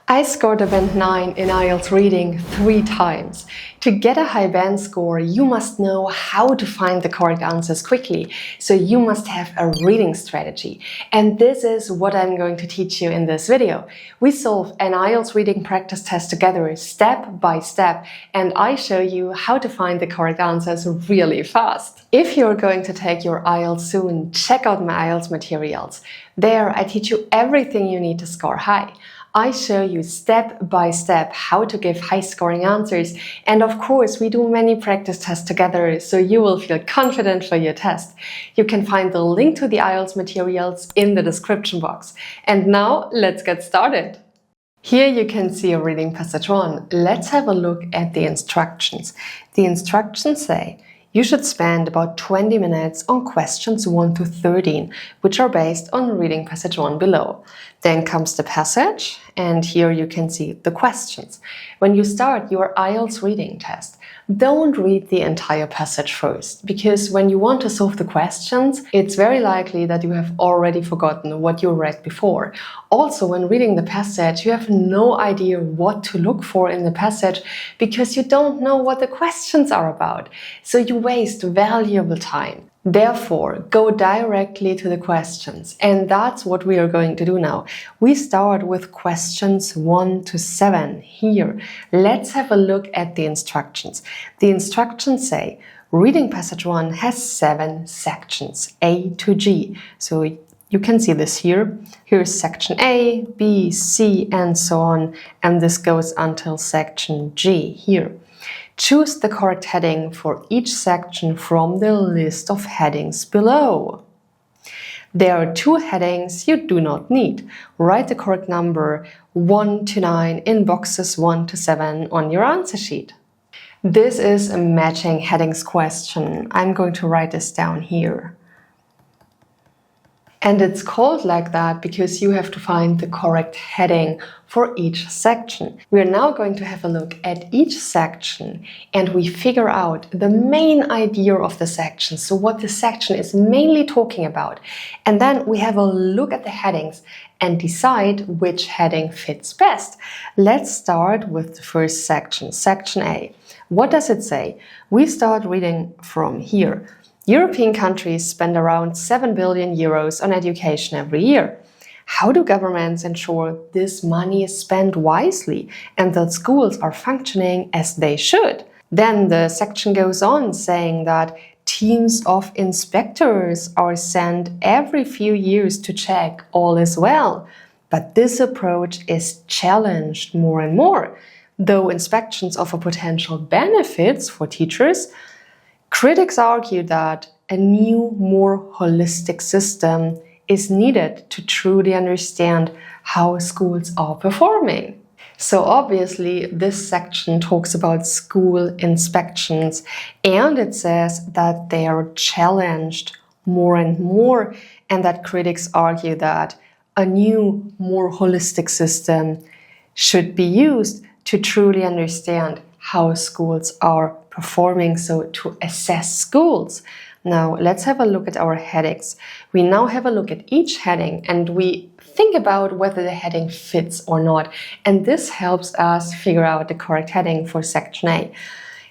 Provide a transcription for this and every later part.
I scored a band 9 in IELTS reading 3 times. To get a high band score, you must know how to find the correct answers quickly. So you must have a reading strategy. And this is what I'm going to teach you in this video. We solve an IELTS reading practice test together step by step, and I show you how to find the correct answers really fast. If you're going to take your IELTS soon, check out my IELTS materials. There I teach you everything you need to score high. I show you step by step how to give high scoring answers, and of course we do many practice tests together so you will feel confident for your test. You can find the link to the IELTS materials in the description box. And now let's get started. Here you can see a reading passage 1. Let's have a look at the instructions. The instructions say you should spend about 20 minutes on questions 1 to 13, which are based on reading passage 1 below. Then comes the passage, and here you can see the questions. When you start your IELTS reading test, don't read the entire passage first, because when you want to solve the questions, it's very likely that you have already forgotten what you read before. Also, when reading the passage, you have no idea what to look for in the passage because you don't know what the questions are about. So you waste valuable time. Therefore, go directly to the questions, and that's what we are going to do now. We start with questions 1 to 7 here. Let's have a look at the instructions. The instructions say, reading passage 1 has 7 sections, A to G. So you can see this here. Here's section A, B, C, and so on, and this goes until section G here. Choose the correct heading for each section from the list of headings below. There are 2 headings you do not need. Write the correct number 1 to 9 in boxes 1 to 7 on your answer sheet. This is a matching headings question. I'm going to write this down here. And it's called like that because you have to find the correct heading for each section. We are now going to have a look at each section and we figure out the main idea of the section, so what the section is mainly talking about. And then we have a look at the headings and decide which heading fits best. Let's start with the first section, section A. What does it say? We start reading from here. European countries spend around 7 billion euros on education every year. How do governments ensure this money is spent wisely and that schools are functioning as they should? Then the section goes on saying that teams of inspectors are sent every few years to check all is well. But this approach is challenged more and more. Though inspections offer potential benefits for teachers, critics argue that a new, more holistic system is needed to truly understand how schools are performing. So obviously this section talks about school inspections, and it says that they are challenged more and more, and that critics argue that a new, more holistic system should be used to truly understand how schools are performing, so to assess schools. Now let's have a look at our headings. We now have a look at each heading and we think about whether the heading fits or not. And this helps us figure out the correct heading for section A.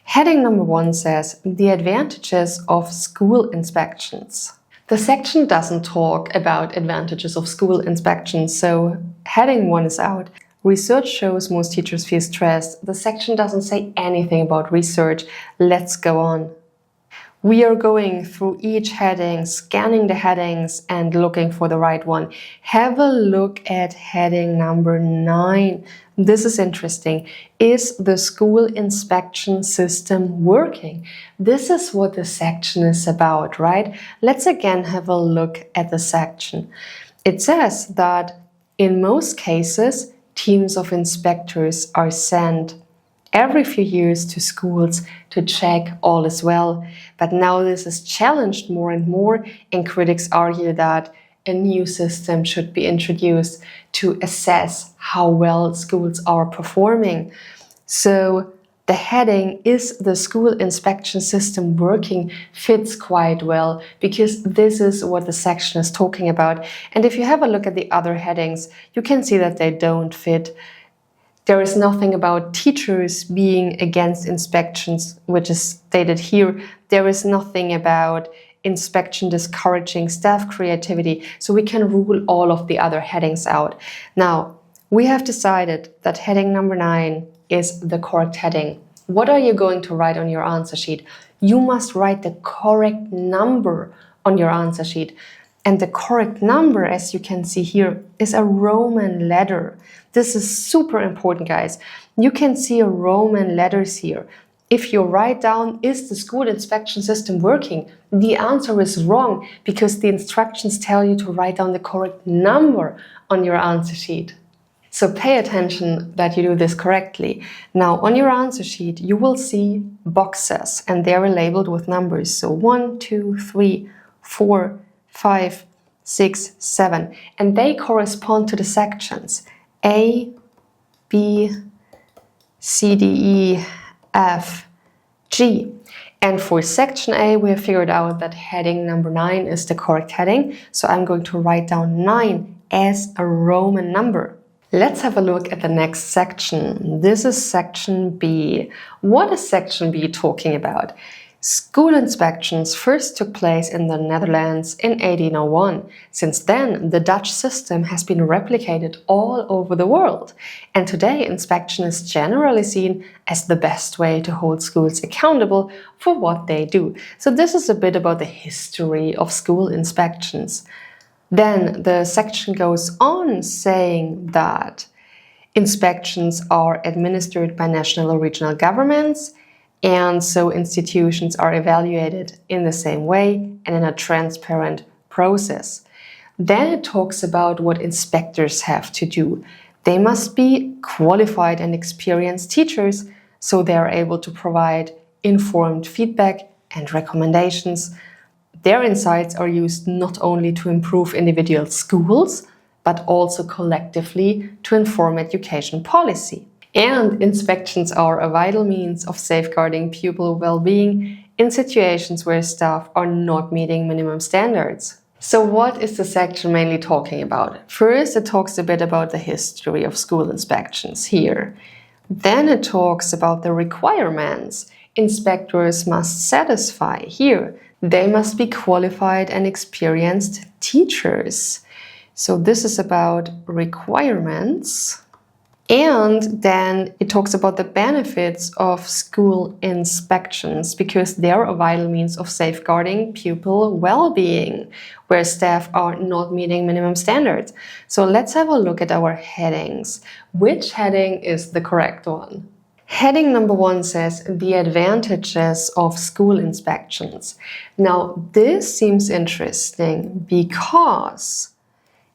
Heading number 1 says, the advantages of school inspections. The section doesn't talk about advantages of school inspections, so heading 1 is out. Research shows most teachers feel stressed. The section doesn't say anything about research. Let's go on. We are going through each heading, scanning the headings and looking for the right one. Have a look at heading number 9. This is interesting. Is the school inspection system working? This is what the section is about, right? Let's again have a look at the section. It says that in most cases, teams of inspectors are sent every few years to schools to check all is well. But now this is challenged more and more, and critics argue that a new system should be introduced to assess how well schools are performing. So the heading, is the school inspection system working, fits quite well because this is what the section is talking about. And if you have a look at the other headings, you can see that they don't fit. There is nothing about teachers being against inspections, which is stated here. There is nothing about inspection discouraging staff creativity, so we can rule all of the other headings out. Now, we have decided that heading number 9 is the correct heading. What are you going to write on your answer sheet? You must write the correct number on your answer sheet. And the correct number, as you can see here, is a Roman letter. This is super important, guys. You can see Roman letters here. If you write down, is the school inspection system working? The answer is wrong, because the instructions tell you to write down the correct number on your answer sheet. So pay attention that you do this correctly. Now, on your answer sheet, you will see boxes, and they're labeled with numbers. So 1, 2, 3, 4, 5, 6, 7. And they correspond to the sections A, B, C, D, E, F, G. And for section A, we have figured out that heading number 9 is the correct heading. So I'm going to write down 9 as a Roman number. Let's have a look at the next section. This is section B. What is section B talking about? School inspections first took place in the Netherlands in 1801. Since then, the Dutch system has been replicated all over the world. And today, inspection is generally seen as the best way to hold schools accountable for what they do. So this is a bit about the history of school inspections. Then the section goes on saying that inspections are administered by national or regional governments, and so institutions are evaluated in the same way and in a transparent process. Then it talks about what inspectors have to do. They must be qualified and experienced teachers, so they are able to provide informed feedback and recommendations. Their insights are used not only to improve individual schools, but also collectively to inform education policy. And inspections are a vital means of safeguarding pupil well-being in situations where staff are not meeting minimum standards. So what is the section mainly talking about? First, it talks a bit about the history of school inspections here. Then it talks about the requirements inspectors must satisfy here. They must be qualified and experienced teachers. So this is about requirements. And then it talks about the benefits of school inspections, because they're a vital means of safeguarding pupil well-being, where staff are not meeting minimum standards. So let's have a look at our headings. Which heading is the correct one? Heading number 1 says the advantages of school inspections. Now, this seems interesting because,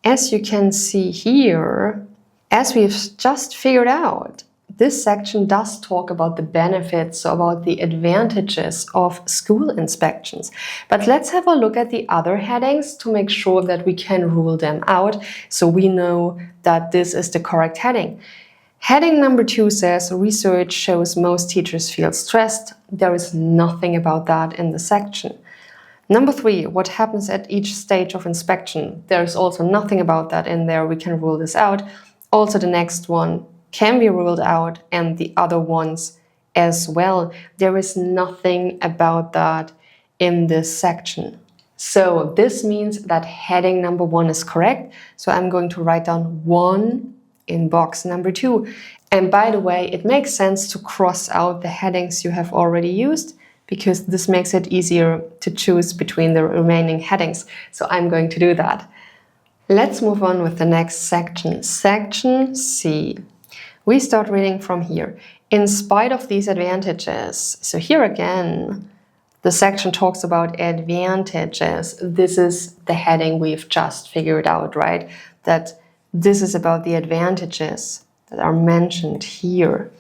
as you can see here, as we've just figured out, this section does talk about the benefits, about the advantages of school inspections. But let's have a look at the other headings to make sure that we can rule them out, so we know that this is the correct heading. Heading number 2 says research shows most teachers feel stressed. There is nothing about that in the section. Number 3, what happens at each stage of inspection? There is also nothing about that in there. We can rule this out. Also, the next one can be ruled out, and the other ones as well. There is nothing about that in this section. So this means that heading number 1 is correct. So I'm going to write down 1 in box number 2. And by the way, it makes sense to cross out the headings you have already used, because this makes it easier to choose between the remaining headings. So I'm going to do that. Let's move on with the next section, section C. We start reading from here. In spite of these advantages, so here again, the section talks about advantages. This is the heading we've just figured out, right? That this is about the advantages that are mentioned here.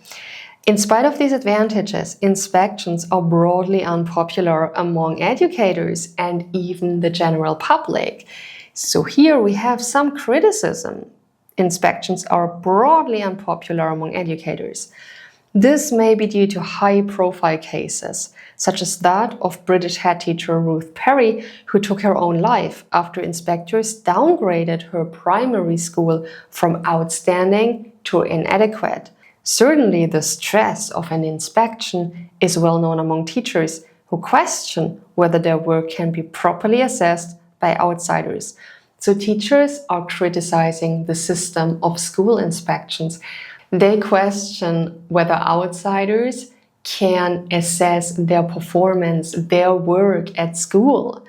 In spite of these advantages, inspections are broadly unpopular among educators and even the general public. So here we have some criticism. Inspections are broadly unpopular among educators. This may be due to high-profile cases, such as that of British head teacher Ruth Perry, who took her own life after inspectors downgraded her primary school from outstanding to inadequate. Certainly, the stress of an inspection is well known among teachers who question whether their work can be properly assessed by outsiders. So teachers are criticizing the system of school inspections. They question whether outsiders can assess their performance, their work at school.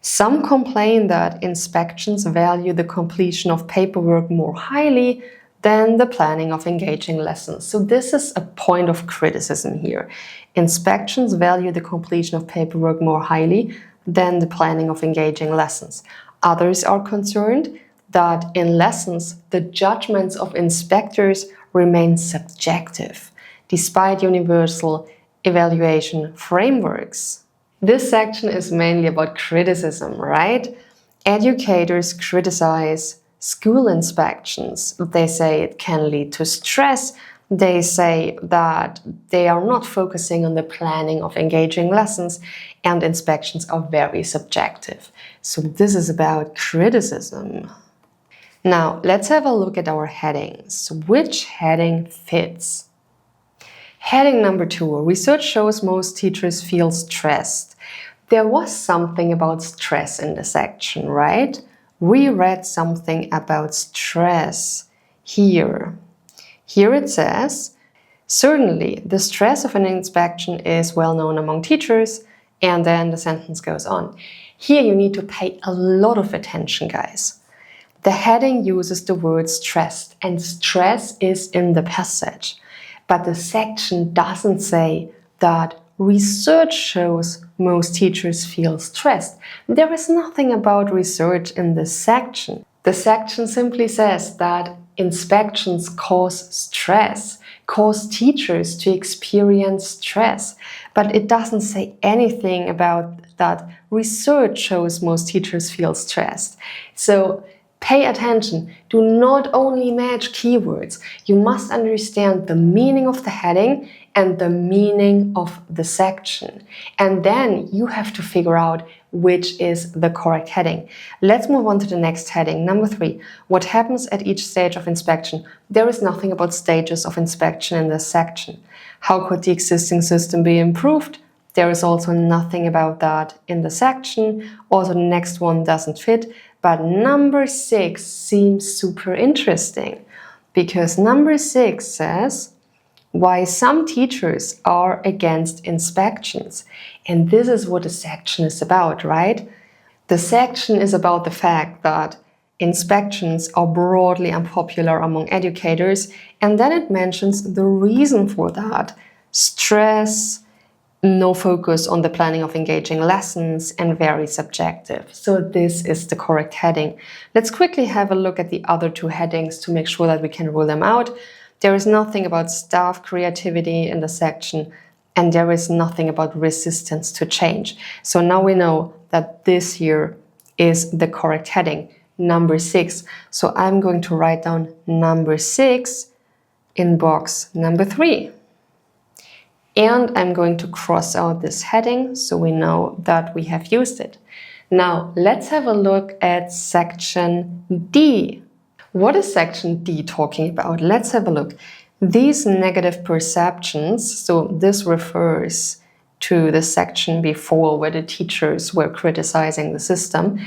Some complain that inspections value the completion of paperwork more highly than the planning of engaging lessons. So this is a point of criticism here. Inspections value the completion of paperwork more highly than the planning of engaging lessons. Others are concerned that in lessons, the judgments of inspectors remain subjective, despite universal evaluation frameworks. This section is mainly about criticism, right? Educators criticize school inspections. They say it can lead to stress. They say that they are not focusing on the planning of engaging lessons, and inspections are very subjective. So this is about criticism. Now, let's have a look at our headings. Which heading fits? Heading number 2, research shows most teachers feel stressed. There was something about stress in the section, right? We read something about stress here. Here it says, certainly the stress of an inspection is well known among teachers, and then the sentence goes on. Here you need to pay a lot of attention, guys. The heading uses the word stressed, and stress is in the passage. But the section doesn't say that research shows most teachers feel stressed. There is nothing about research in this section. The section simply says that inspections cause stress, cause teachers to experience stress. But it doesn't say anything about that research shows most teachers feel stressed. So pay attention. Do not only match keywords. You must understand the meaning of the heading and the meaning of the section. And then you have to figure out which is the correct heading. Let's move on to the next heading, number 3. What happens at each stage of inspection? There is nothing about stages of inspection in this section. How could the existing system be improved? There is also nothing about that in the section. Also, the next one doesn't fit. But number 6 seems super interesting, because number 6 says why some teachers are against inspections. And this is what the section is about, right? The section is about the fact that inspections are broadly unpopular among educators, and then it mentions the reason for that: stress, no focus on the planning of engaging lessons, and very subjective. So this is the correct heading. Let's quickly have a look at the other 2 headings to make sure that we can rule them out. There is nothing about staff creativity in the section, and there is nothing about resistance to change. So now we know that this here is the correct heading, number 6. So I'm going to write down number 6 in box number 3. And I'm going to cross out this heading so we know that we have used it. Now, let's have a look at section D. What is section D talking about? Let's have a look. These negative perceptions, so this refers to the section before where the teachers were criticizing the system.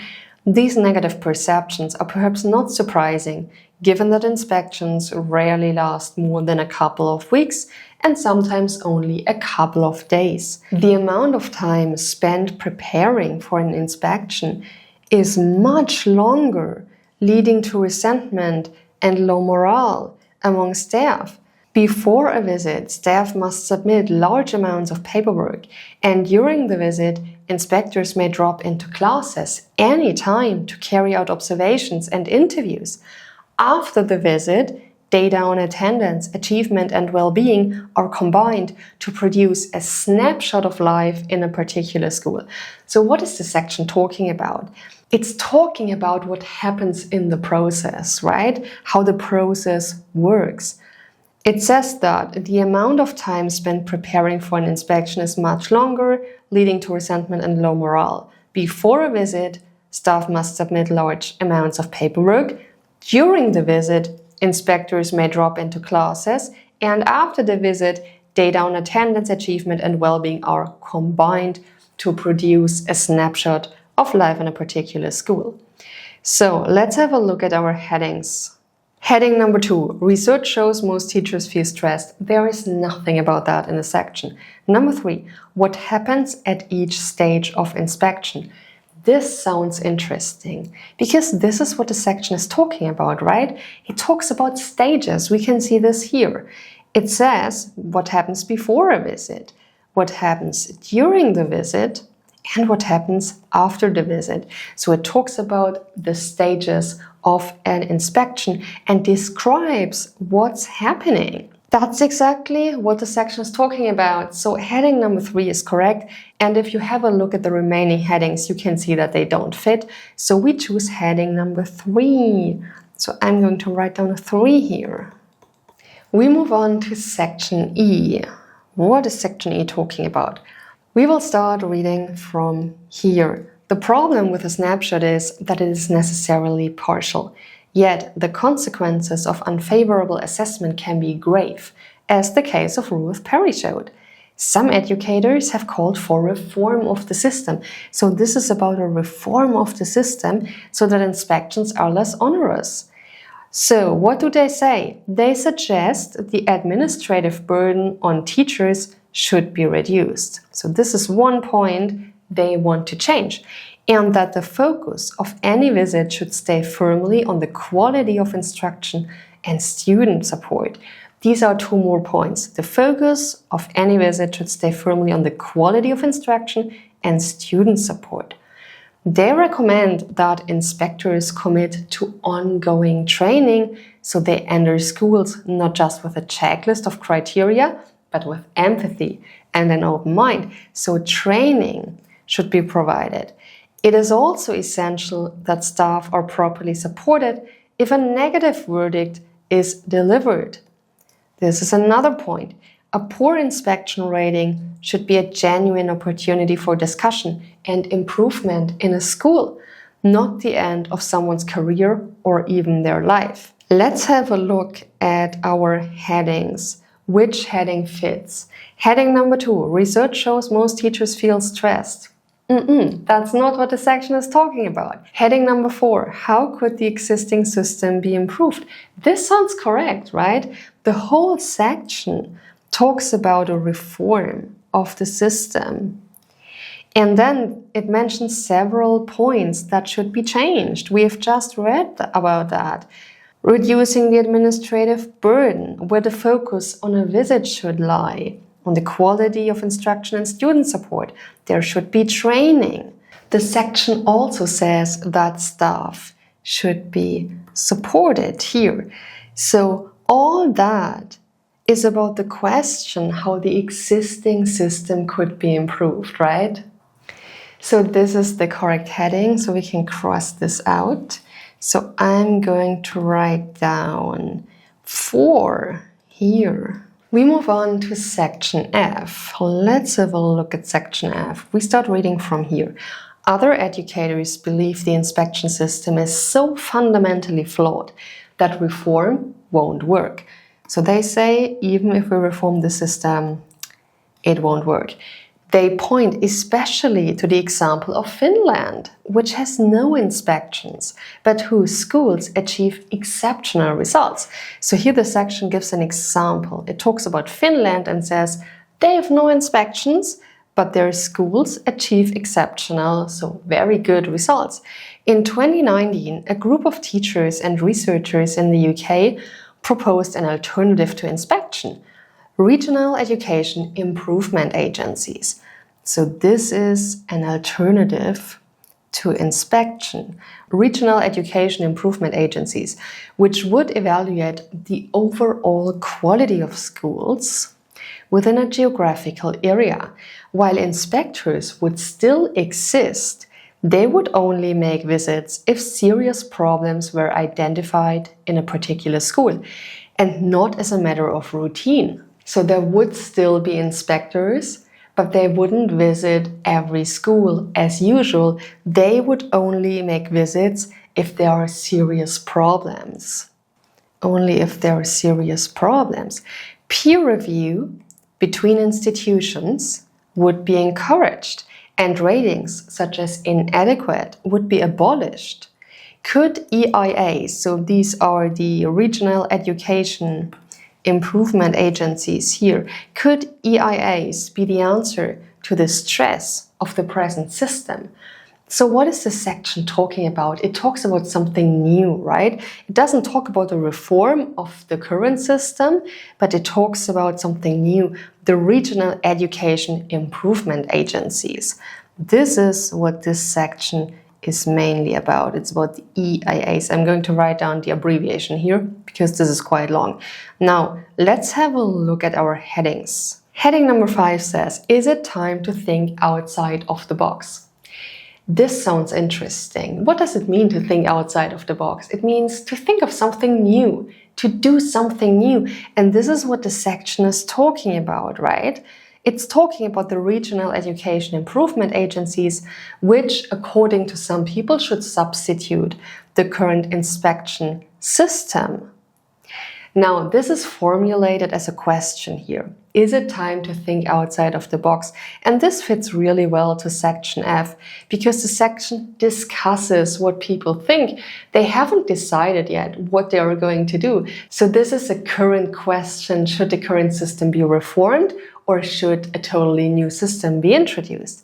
These negative perceptions are perhaps not surprising, given that inspections rarely last more than a couple of weeks and sometimes only a couple of days. The amount of time spent preparing for an inspection is much longer, leading to resentment and low morale among staff. Before a visit, staff must submit large amounts of paperwork, and during the visit, inspectors may drop into classes any time to carry out observations and interviews. After the visit, data on attendance, achievement, and well-being are combined to produce a snapshot of life in a particular school. So what is this section talking about? It's talking about what happens in the process, right? How the process works. It says that the amount of time spent preparing for an inspection is much longer, leading to resentment and low morale. Before a visit, staff must submit large amounts of paperwork. During the visit, inspectors may drop into classes, and after the visit, data on attendance, achievement, and well-being are combined to produce a snapshot of life in a particular school. So let's have a look at our headings. Heading number 2, research shows most teachers feel stressed. There is nothing about that in the section. Number 3, what happens at each stage of inspection? This sounds interesting because this is what the section is talking about, right? It talks about stages. We can see this here. It says what happens before a visit, what happens during the visit, and what happens after the visit. So it talks about the stages of an inspection and describes what's happening. That's exactly what the section is talking about. So heading number 3 is correct. And if you have a look at the remaining headings, you can see that they don't fit. So we choose heading number 3. So I'm going to write down a 3 here. We move on to section E. What is section E talking about? We will start reading from here. The problem with a snapshot is that it is necessarily partial. Yet the consequences of unfavorable assessment can be grave, as the case of Ruth Perry showed. Some educators have called for reform of the system. So this is about a reform of the system so that inspections are less onerous. So what do they say? They suggest the administrative burden on teachers should be reduced. So this is one point they want to change, and that the focus of any visit should stay firmly on the quality of instruction and student support. These are 2 more points. The focus of any visit should stay firmly on the quality of instruction and student support. They recommend that inspectors commit to ongoing training so they enter schools not just with a checklist of criteria, but with empathy and an open mind. So training should be provided. It is also essential that staff are properly supported if a negative verdict is delivered. This is another point. A poor inspection rating should be a genuine opportunity for discussion and improvement in a school, not the end of someone's career or even their life. Let's have a look at our headings. Which heading fits? Heading number 2, research shows most teachers feel stressed. That's not what the section is talking about. Heading number 4, how could the existing system be improved? This sounds correct, right? The whole section talks about a reform of the system. And then it mentions several points that should be changed. We have just read about that. Reducing the administrative burden, where the focus on a visit should lie, on the quality of instruction and student support. There should be training. The section also says that staff should be supported here. So all that is about the question how the existing system could be improved, right? So this is the correct heading, so we can cross this out. So I'm going to write down 4 here. We move on to section F. Let's have a look at section F. We start reading from here. Other educators believe the inspection system is so fundamentally flawed that reform won't work. So they say even if we reform the system, it won't work. They point especially to the example of Finland, which has no inspections, but whose schools achieve exceptional results. So here the section gives an example. It talks about Finland and says they have no inspections, but their schools achieve exceptional, so very good results. In 2019, a group of teachers and researchers in the UK proposed an alternative to inspection: regional education improvement agencies. So this is an alternative to inspection. Regional education improvement agencies, which would evaluate the overall quality of schools within a geographical area. While inspectors would still exist, they would only make visits if serious problems were identified in a particular school, and not as a matter of routine. So there would still be inspectors, but they wouldn't visit every school as usual. They would only make visits if there are serious problems. only if there are serious problems. Peer review between institutions would be encouraged, and ratings such as inadequate would be abolished. Could EIAs, so these are the regional education improvement agencies here, could EIAs be the answer to the stress of the present system? So what is this section talking about? It talks about something new, right? It doesn't talk about the reform of the current system, but it talks about something new, the regional education improvement agencies. This is what this section is mainly about. It's about the EIAs. I'm going to write down the abbreviation here because this is quite long. Now, let's have a look at our headings. Heading number 5 says, is it time to think outside of the box? This sounds interesting. What does it mean to think outside of the box? It means to think of something new, to do something new. And this is what the section is talking about, right? It's talking about the regional education improvement agencies, which, according to some people, should substitute the current inspection system. Now, this is formulated as a question here. Is it time to think outside of the box? And this fits really well to section F because the section discusses what people think. They haven't decided yet what they are going to do. So this is a current question. Should the current system be reformed or should a totally new system be introduced?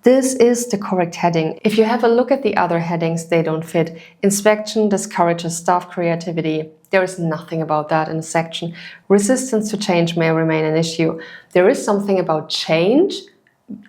This is the correct heading. If you have a look at the other headings, they don't fit. Inspection discourages staff creativity. There is nothing about that in the section. Resistance to change may remain an issue. There is something about change,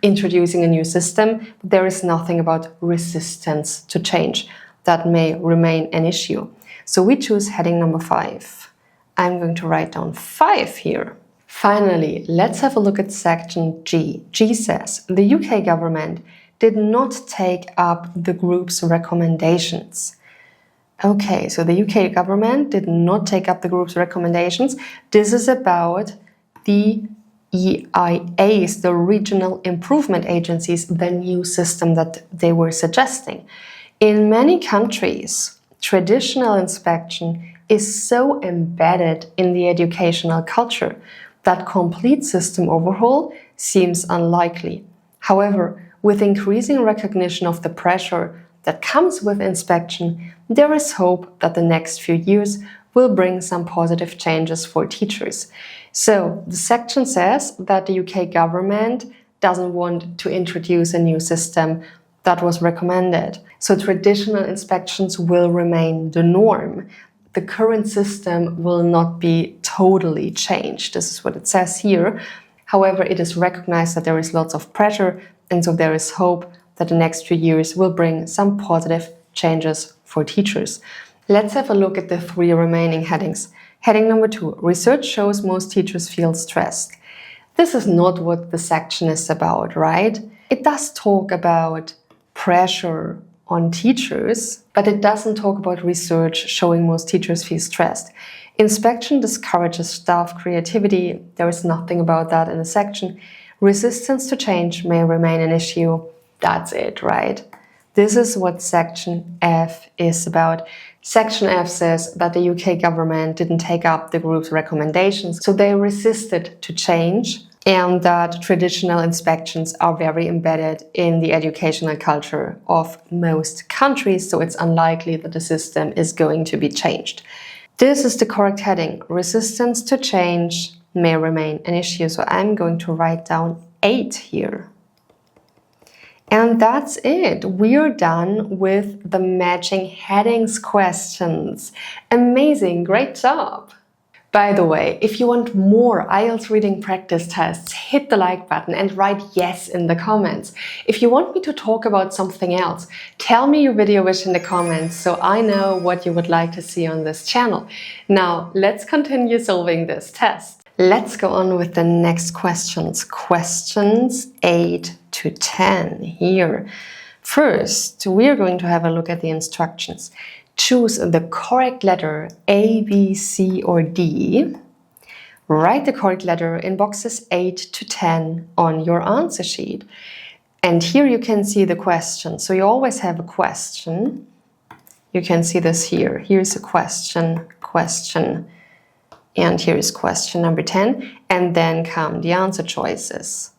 introducing a new system, but there is nothing about resistance to change. That may remain an issue. So we choose heading number 5. I'm going to write down 5 here. Finally, let's have a look at section G. G says, the UK government did not take up the group's recommendations. Okay, so the UK government did not take up the group's recommendations. This is about the EIAs, the regional improvement agencies, the new system that they were suggesting. In many countries, traditional inspection is so embedded in the educational culture that complete system overhaul seems unlikely. However, with increasing recognition of the pressure that comes with inspection, there is hope that the next few years will bring some positive changes for teachers. So the section says that the UK government doesn't want to introduce a new system that was recommended. So traditional inspections will remain the norm. The current system will not be totally changed. This is what it says here. However, it is recognized that there is lots of pressure, and so there is hope that the next few years will bring some positive changes for teachers. Let's have a look at the 3 remaining headings. Heading number 2, research shows most teachers feel stressed. This is not what the section is about, right? It does talk about pressure on teachers, but it doesn't talk about research showing most teachers feel stressed. Inspection discourages staff creativity. There is nothing about that in the section. Resistance to change may remain an issue. That's it, right? This is what section F is about. Section F says that the UK government didn't take up the group's recommendations, so they resisted to change, and that traditional inspections are very embedded in the educational culture of most countries, so it's unlikely that the system is going to be changed. This is the correct heading. Resistance to change may remain an issue, so I'm going to write down 8 here. And that's it. We're done with the matching headings questions. Amazing, great job! By the way, if you want more IELTS reading practice tests, hit the like button and write yes in the comments. If you want me to talk about something else, tell me your video wish in the comments so I know what you would like to see on this channel. Now, let's continue solving this test. Let's go on with the next questions. Questions 8 to 10 here. First, we're going to have a look at the instructions. Choose the correct letter A, B, C, or D. Write the correct letter in boxes 8 to 10 on your answer sheet. And here you can see the question. So you always have a question. You can see this here. Here's a question, question. And here is question number 10. And then come the answer choices.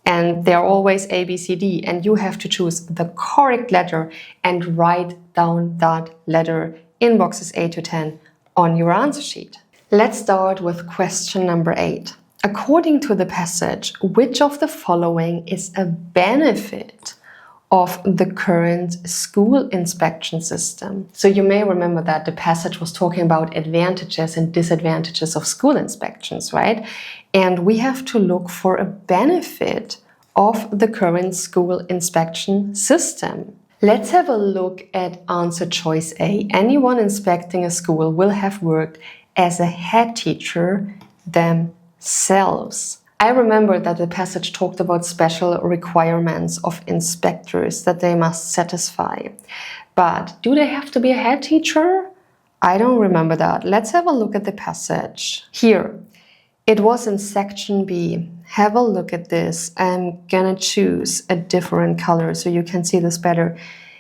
And they're always A, B, C, D. And you have to choose the correct letter and write down that letter in boxes 8 to 10 on your answer sheet. Let's start with question number 8. According to the passage, which of the following is a benefit of the current school inspection system? So you may remember that the passage was talking about advantages and disadvantages of school inspections, right? And we have to look for a benefit of the current school inspection system. Let's have a look at answer choice A. Anyone inspecting a school will have worked as a head teacher themselves. I remember that the passage talked about special requirements of inspectors that they must satisfy. But do they have to be a head teacher? I don't remember that. Let's have a look at the passage. Here, it was in section B. Have a look at this. I'm gonna choose a different color so you can see this better.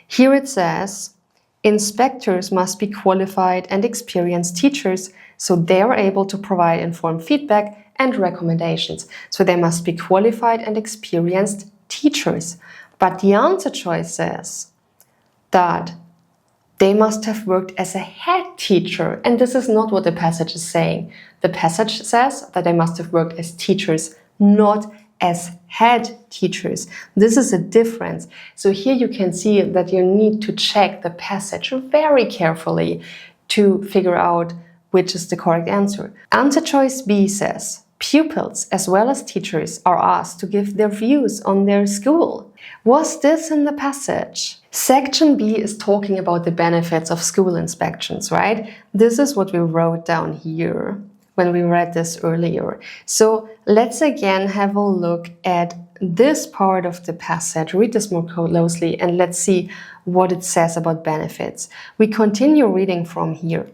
Here it says, inspectors must be qualified and experienced teachers so they are able to provide informed feedback and recommendations. So they must be qualified and experienced teachers. But the answer choice says that they must have worked as a head teacher. And this is not what the passage is saying. The passage says that they must have worked as teachers, not as head teachers. This is a difference. So here you can see that you need to check the passage very carefully to figure out which is the correct answer. Answer choice B says, pupils as well as teachers are asked to give their views on their school. Was this in the passage? Section B is talking about the benefits of school inspections, right? This is what we wrote down here when we read this earlier. So let's again have a look at this part of the passage. Read this more closely and let's see what it says about benefits. We continue reading from here.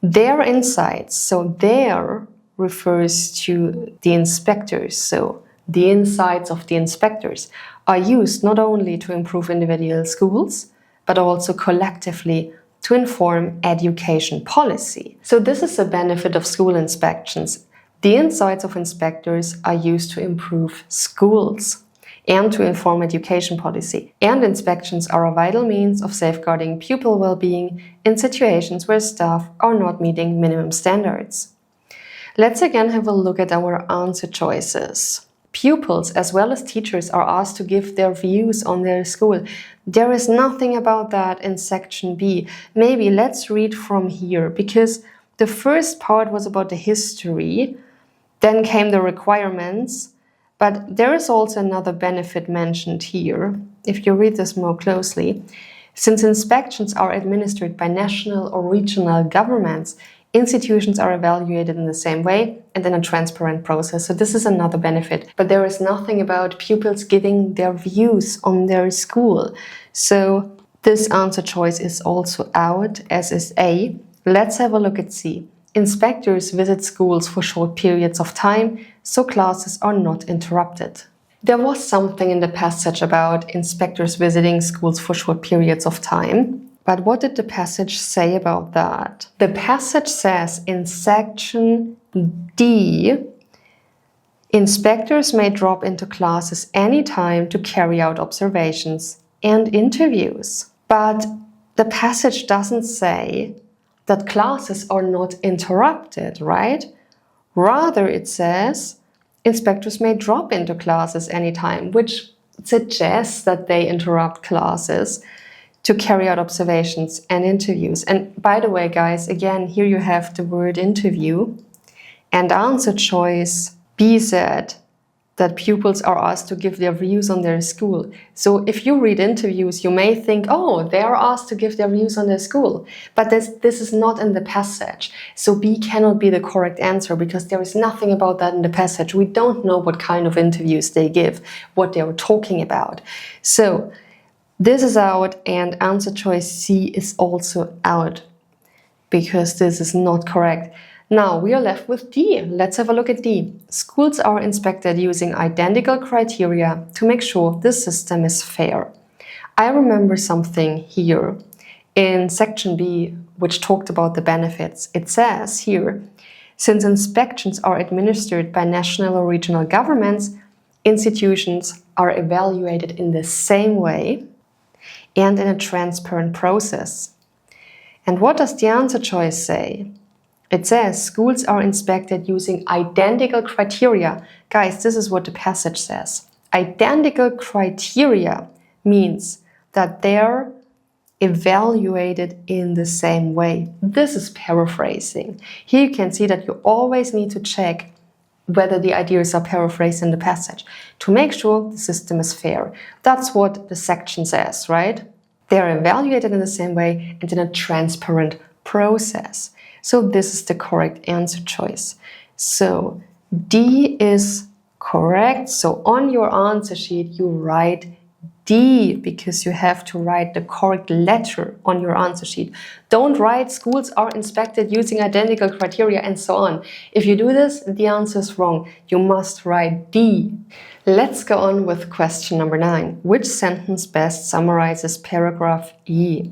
Their insights, so their refers to the inspectors. So the insights of the inspectors are used not only to improve individual schools, but also collectively to inform education policy. So this is a benefit of school inspections. The insights of inspectors are used to improve schools and to inform education policy. And inspections are a vital means of safeguarding pupil well-being in situations where staff are not meeting minimum standards. Let's again have a look at our answer choices. Pupils as well as teachers are asked to give their views on their school. There is nothing about that in section B. Maybe let's read from here, because the first part was about the history, then came the requirements, but there is also another benefit mentioned here. If you read this more closely, since inspections are administered by national or regional governments, institutions are evaluated in the same way and in a transparent process. So this is another benefit. But there is nothing about pupils giving their views on their school. So this answer choice is also out, as is A. Let's have a look at C. Inspectors visit schools for short periods of time, so classes are not interrupted. There was something in the passage about inspectors visiting schools for short periods of time. But what did the passage say about that? The passage says in section D, inspectors may drop into classes anytime to carry out observations and interviews. But the passage doesn't say that classes are not interrupted, right? Rather, it says inspectors may drop into classes anytime, which suggests that they interrupt classes to carry out observations and interviews. And by the way, guys, again, here you have the word interview. And answer choice B said that pupils are asked to give their views on their school. So if you read interviews, you may think, oh, they are asked to give their views on their school. But this is not in the passage. So B cannot be the correct answer because there is nothing about that in the passage. We don't know what kind of interviews they give, what they are talking about. So this is out, and answer choice C is also out because this is not correct. Now we are left with D. Let's have a look at D. Schools are inspected using identical criteria to make sure the system is fair. I remember something here. In section B, which talked about the benefits. It says here, since inspections are administered by national or regional governments, institutions are evaluated in the same way and in a transparent process. And what does the answer choice say? It says schools are inspected using identical criteria. Guys, this is what the passage says. Identical criteria means that they're evaluated in the same way. This is paraphrasing. Here you can see that you always need to check whether the ideas are paraphrased in the passage to make sure the system is fair. That's what the section says, right? They're evaluated in the same way and in a transparent process. So this is the correct answer choice. So D is correct. So on your answer sheet, you write D because you have to write the correct letter on your answer sheet. Don't write schools are inspected using identical criteria and so on. If you do this, the answer is wrong. You must write D. Let's go on with question number 9. Which sentence best summarizes paragraph E?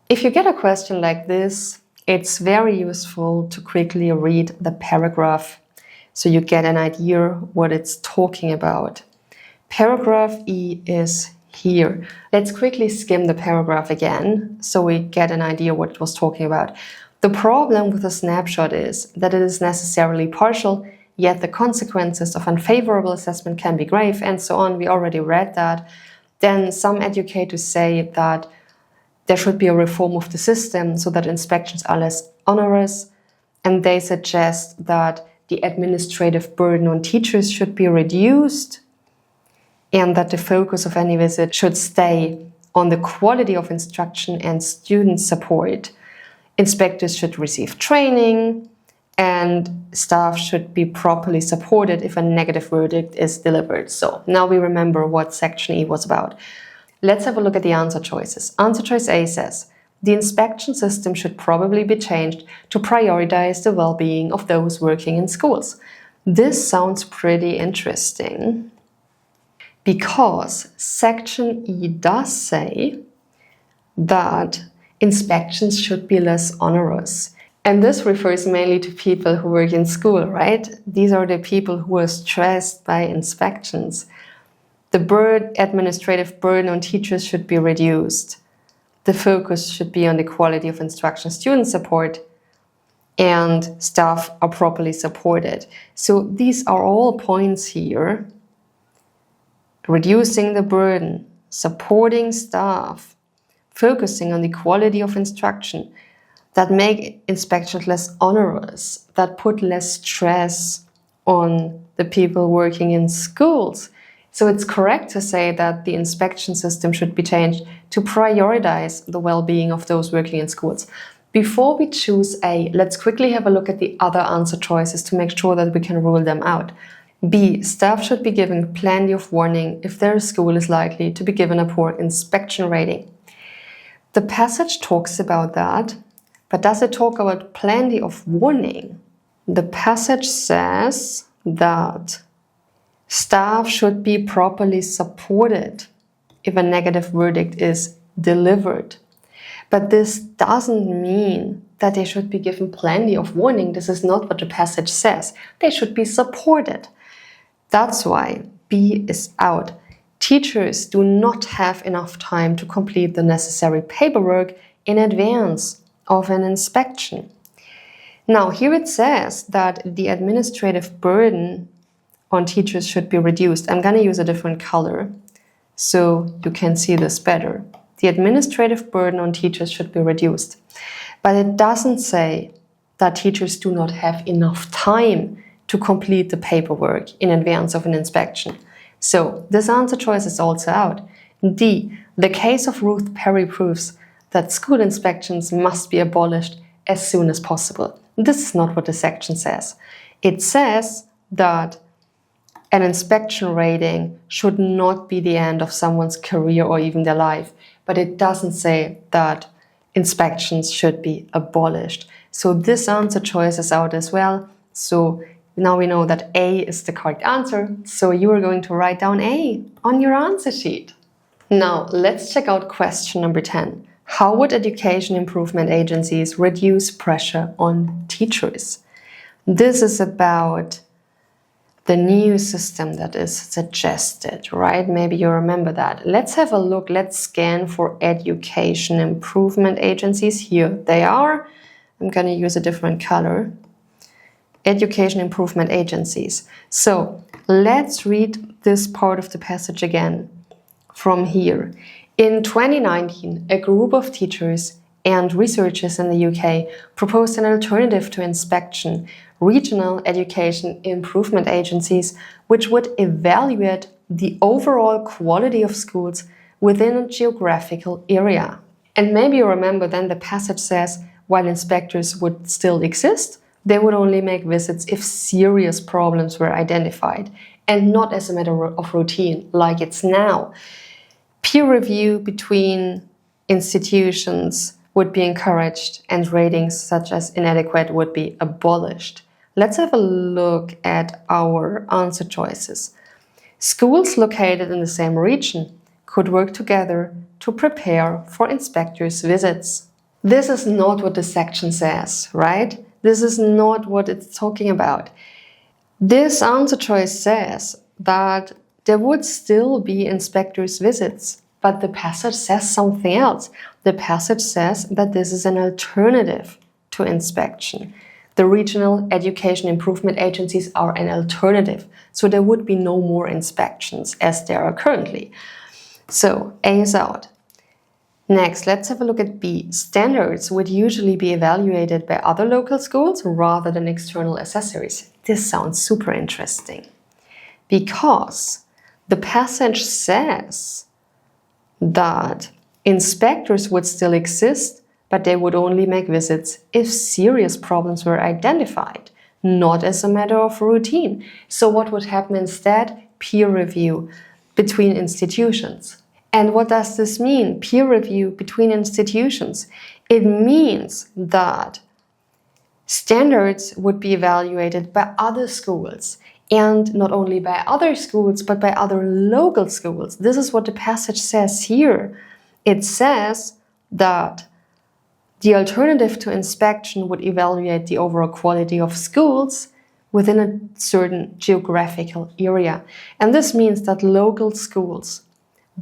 If you get a question like this, it's very useful to quickly read the paragraph so you get an idea what it's talking about. Paragraph E is here. Let's quickly skim the paragraph again so we get an idea what it was talking about. The problem with a snapshot is that it is necessarily partial, yet the consequences of unfavorable assessment can be grave, and so on. We already read that. Then some educators say that there should be a reform of the system so that inspections are less onerous, and they suggest that the administrative burden on teachers should be reduced and that the focus of any visit should stay on the quality of instruction and student support. Inspectors should receive training and staff should be properly supported if a negative verdict is delivered. So now we remember what section E was about. Let's have a look at the answer choices. Answer choice A says, the inspection system should probably be changed to prioritize the well-being of those working in schools. This sounds pretty interesting because section E does say that inspections should be less onerous. And this refers mainly to people who work in school, right? These are the people who are stressed by inspections. The administrative burden on teachers should be reduced. The focus should be on the quality of instruction, student support, and staff are properly supported. So these are all points here. Reducing the burden, supporting staff, focusing on the quality of instruction, that make inspections less onerous, that put less stress on the people working in schools. So it's correct to say that the inspection system should be changed to prioritize the well-being of those working in schools. Before we choose A, let's quickly have a look at the other answer choices to make sure that we can rule them out. B, staff should be given plenty of warning if their school is likely to be given a poor inspection rating. The passage talks about that, but does it talk about plenty of warning? The passage says that staff should be properly supported if a negative verdict is delivered. But this doesn't mean that they should be given plenty of warning. This is not what the passage says. They should be supported. That's why B is out. Teachers do not have enough time to complete the necessary paperwork in advance of an inspection. Now, here it says that the administrative burden on teachers should be reduced. I'm going to use a different color so you can see this better. The administrative burden on teachers should be reduced. But it doesn't say that teachers do not have enough time to complete the paperwork in advance of an inspection. So this answer choice is also out. D, the case of Ruth Perry proves that school inspections must be abolished as soon as possible. This is not what the section says. It says that an inspection rating should not be the end of someone's career or even their life, but it doesn't say that inspections should be abolished. So this answer choice is out as well. So now we know that A is the correct answer. So you are going to write down A on your answer sheet. Now let's check out question number 10. How would education improvement agencies reduce pressure on teachers? This is about the new system that is suggested, right? Maybe you remember that. Let's have a look. Let's scan for education improvement agencies. Here they are. I'm going to use a different color. Education improvement agencies. So let's read this part of the passage again from here. In 2019, a group of teachers and researchers in the UK proposed an alternative to inspection, regional education improvement agencies, which would evaluate the overall quality of schools within a geographical area. And maybe you remember then the passage says, while inspectors would still exist, they would only make visits if serious problems were identified, and not as a matter of routine, like it's now. Peer review between institutions would be encouraged, and ratings such as inadequate would be abolished. Let's have a look at our answer choices. Schools located in the same region could work together to prepare for inspectors' visits. This is not what the section says, right? This is not what it's talking about. This answer choice says that there would still be inspectors' visits, but the passage says something else. The passage says that this is an alternative to inspection. The regional education improvement agencies are an alternative, so there would be no more inspections as there are currently. So A is out. Next, let's have a look at B. Standards would usually be evaluated by other local schools rather than external assessors. This sounds super interesting because the passage says that inspectors would still exist, but they would only make visits if serious problems were identified, not as a matter of routine. So what would happen instead? Peer review between institutions. And what does this mean? Peer review between institutions. It means that standards would be evaluated by other schools, and not only by other schools, but by other local schools. This is what the passage says here. It says that the alternative to inspection would evaluate the overall quality of schools within a certain geographical area. And this means that local schools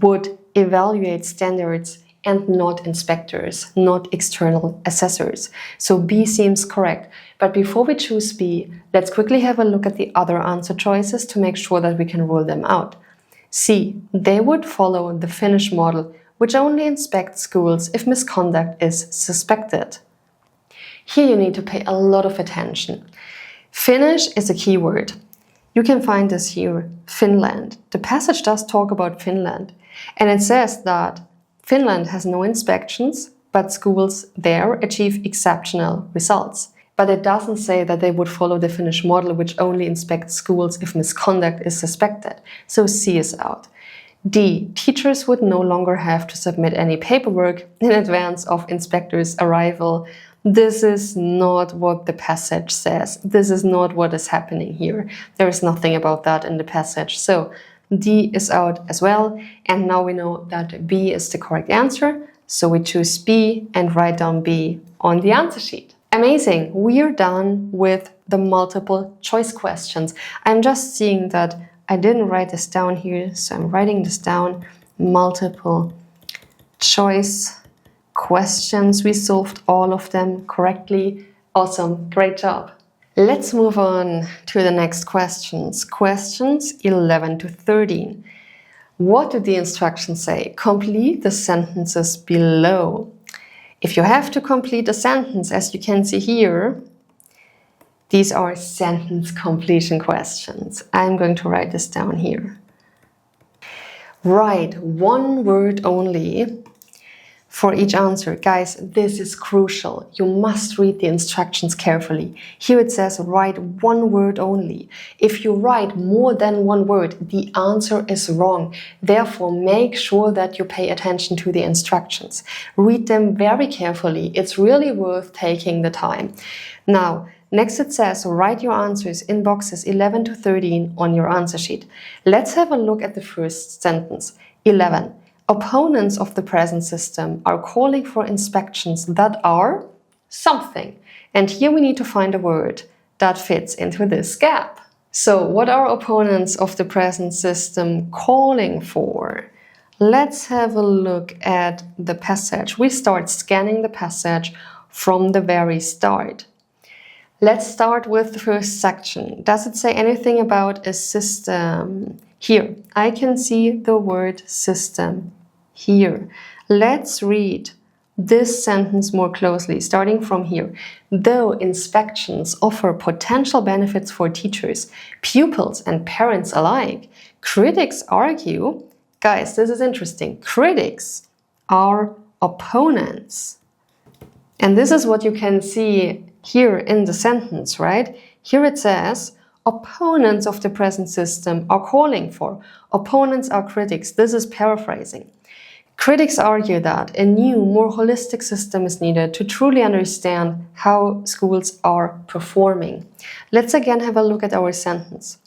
would evaluate standards and not inspectors, not external assessors. So B seems correct. But before we choose B, let's quickly have a look at the other answer choices to make sure that we can rule them out. C, they would follow the Finnish model, which only inspects schools if misconduct is suspected. Here you need to pay a lot of attention. Finnish is a keyword. You can find this here, Finland. The passage does talk about Finland, and it says that Finland has no inspections, but schools there achieve exceptional results. But it doesn't say that they would follow the Finnish model, which only inspects schools if misconduct is suspected. So C is out. D, teachers would no longer have to submit any paperwork in advance of inspectors' arrival. This is not what the passage says. This is not what is happening here. There is nothing about that in the passage. So D is out as well. And now we know that B is the correct answer. So we choose B and write down B on the answer sheet. Amazing. We are done with the multiple choice questions. I'm just seeing that I didn't write this down here, so I'm writing this down. Multiple choice questions. We solved all of them correctly. Awesome. Great job. Let's move on to the next questions. Questions 11 to 13. What do the instructions say? Complete the sentences below. If you have to complete a sentence, as you can see here, these are sentence completion questions. I'm going to write this down here. Write one word only for each answer. Guys, this is crucial. You must read the instructions carefully. Here it says write one word only. If you write more than one word, the answer is wrong. Therefore, make sure that you pay attention to the instructions. Read them very carefully. It's really worth taking the time. Now, next it says write your answers in boxes 11 to 13 on your answer sheet. Let's have a look at the first sentence. 11. Opponents of the present system are calling for inspections that are something. And here we need to find a word that fits into this gap. So what are opponents of the present system calling for? Let's have a look at the passage. We start scanning the passage from the very start. Let's start with the first section. Does it say anything about a system? Here, I can see the word system here. Let's read this sentence more closely, starting from here. Though inspections offer potential benefits for teachers, pupils, and parents alike, critics argue, guys, this is interesting, critics are opponents. And this is what you can see here in the sentence, right? Here it says, opponents of the present system are calling for. Opponents are critics. This is paraphrasing. Critics argue that a new, more holistic system is needed to truly understand how schools are performing. Let's again have a look at our sentence.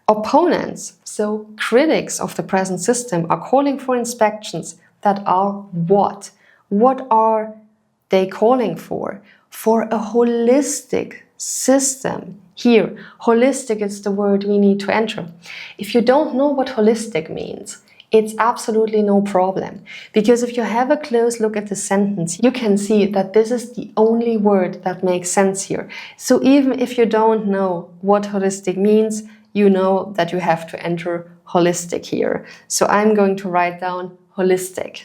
Opponents, so critics of the present system, are calling for inspections that are what? What are they calling for? For a holistic system. Here, holistic is the word we need to enter. If you don't know what holistic means, it's absolutely no problem. Because if you have a close look at the sentence, you can see that this is the only word that makes sense here. So even if you don't know what holistic means, you know that you have to enter holistic here. So I'm going to write down holistic.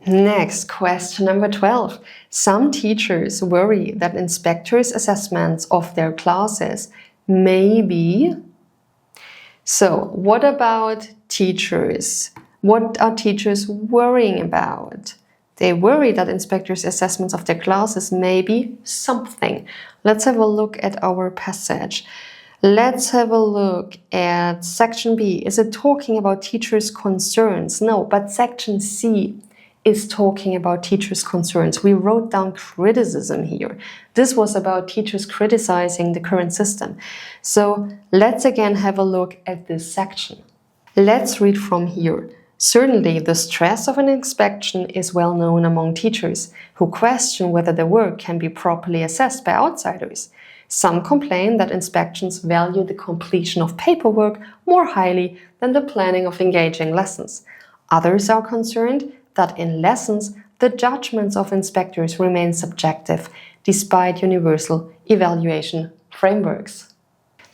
Next, question number 12. Some teachers worry that inspectors' assessments of their classes may be... So, what about teachers? What are teachers worrying about? They worry that inspectors' assessments of their classes may be something. Let's have a look at our passage. Let's have a look at section B. Is it talking about teachers' concerns? No, but section C is talking about teachers' concerns. We wrote down criticism here. This was about teachers criticizing the current system. So let's again have a look at this section. Let's read from here. Certainly, the stress of an inspection is well known among teachers who question whether their work can be properly assessed by outsiders. Some complain that inspections value the completion of paperwork more highly than the planning of engaging lessons. Others are concerned that in lessons, the judgments of inspectors remain subjective despite universal evaluation frameworks.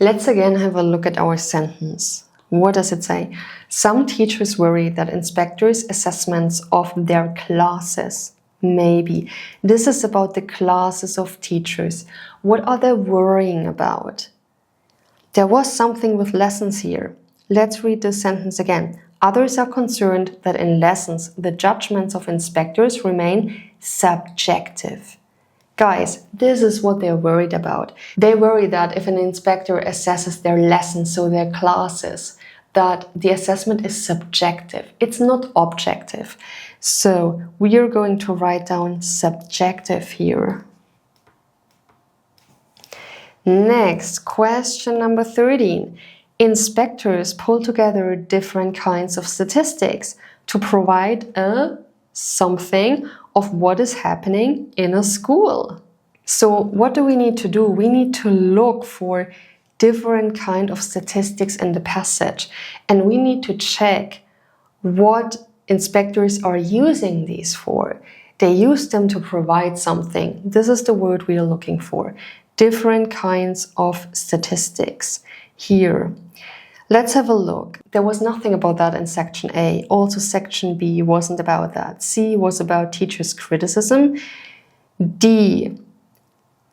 Let's again have a look at our sentence. What does it say? Some teachers worry that inspectors' assessments of their classes may be. This is about the classes of teachers. What are they worrying about? There was something with lessons here. Let's read this sentence again. Others are concerned that in lessons, the judgments of inspectors remain subjective. Guys, this is what they're worried about. They worry that if an inspector assesses their lessons, so their classes, that the assessment is subjective. It's not objective. So we are going to write down subjective here. Next, question number 13. Inspectors pull together different kinds of statistics to provide a something of what is happening in a school. So what do we need to do? We need to look for different kind of statistics in the passage, and we need to check what inspectors are using these for. They use them to provide something. This is the word we are looking for. Different kinds of statistics. Here, let's have a look. There was nothing about that in section A. Also, section B wasn't about that. C was about teachers' criticism. D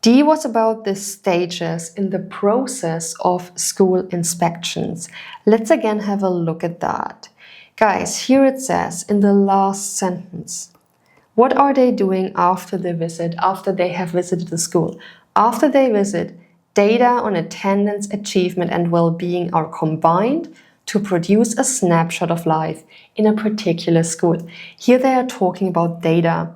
was about the stages in the process of school inspections. Let's again have a look at that. Guys, here it says in the last sentence, what are they doing after the visit, after they have visited the school? After they visit, data on attendance, achievement, and well-being are combined to produce a snapshot of life in a particular school. Here they are talking about data.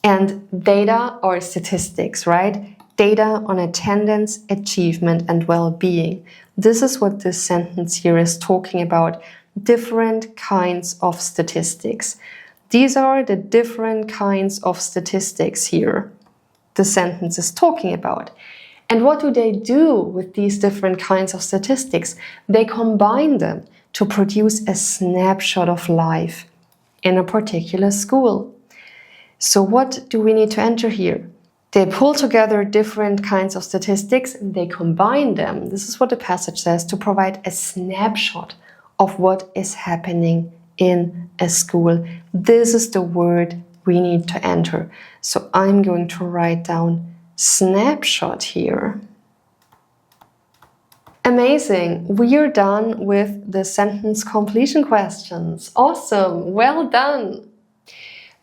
And data are statistics, right? Data on attendance, achievement, and well-being. This is what this sentence here is talking about. different kinds of statistics. These are the different kinds of statistics here the sentence is talking about. And what do they do with these different kinds of statistics? They combine them to produce a snapshot of life in a particular school. So what do we need to enter here? They pull together different kinds of statistics and they combine them. This is what the passage says, to provide a snapshot of what is happening in a school. This is the word we need to enter. So I'm going to write down snapshot here. Amazing! We are done with the sentence completion questions. Awesome! Well done!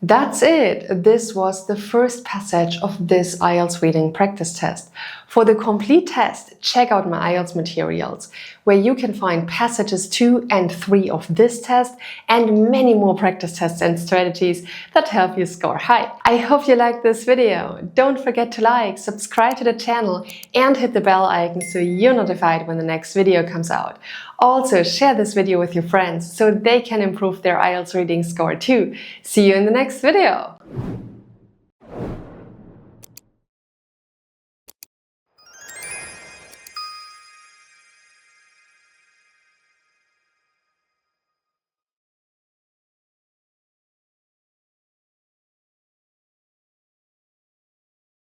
That's it. This was the first passage of this IELTS reading practice test. For the complete test, check out my IELTS materials, where you can find passages 2 and 3 of this test and many more practice tests and strategies that help you score high. I hope you liked this video. Don't forget to like, subscribe to the channel and hit the bell icon so you're notified when the next video comes out. Also, share this video with your friends so they can improve their IELTS reading score too. See you in the next video!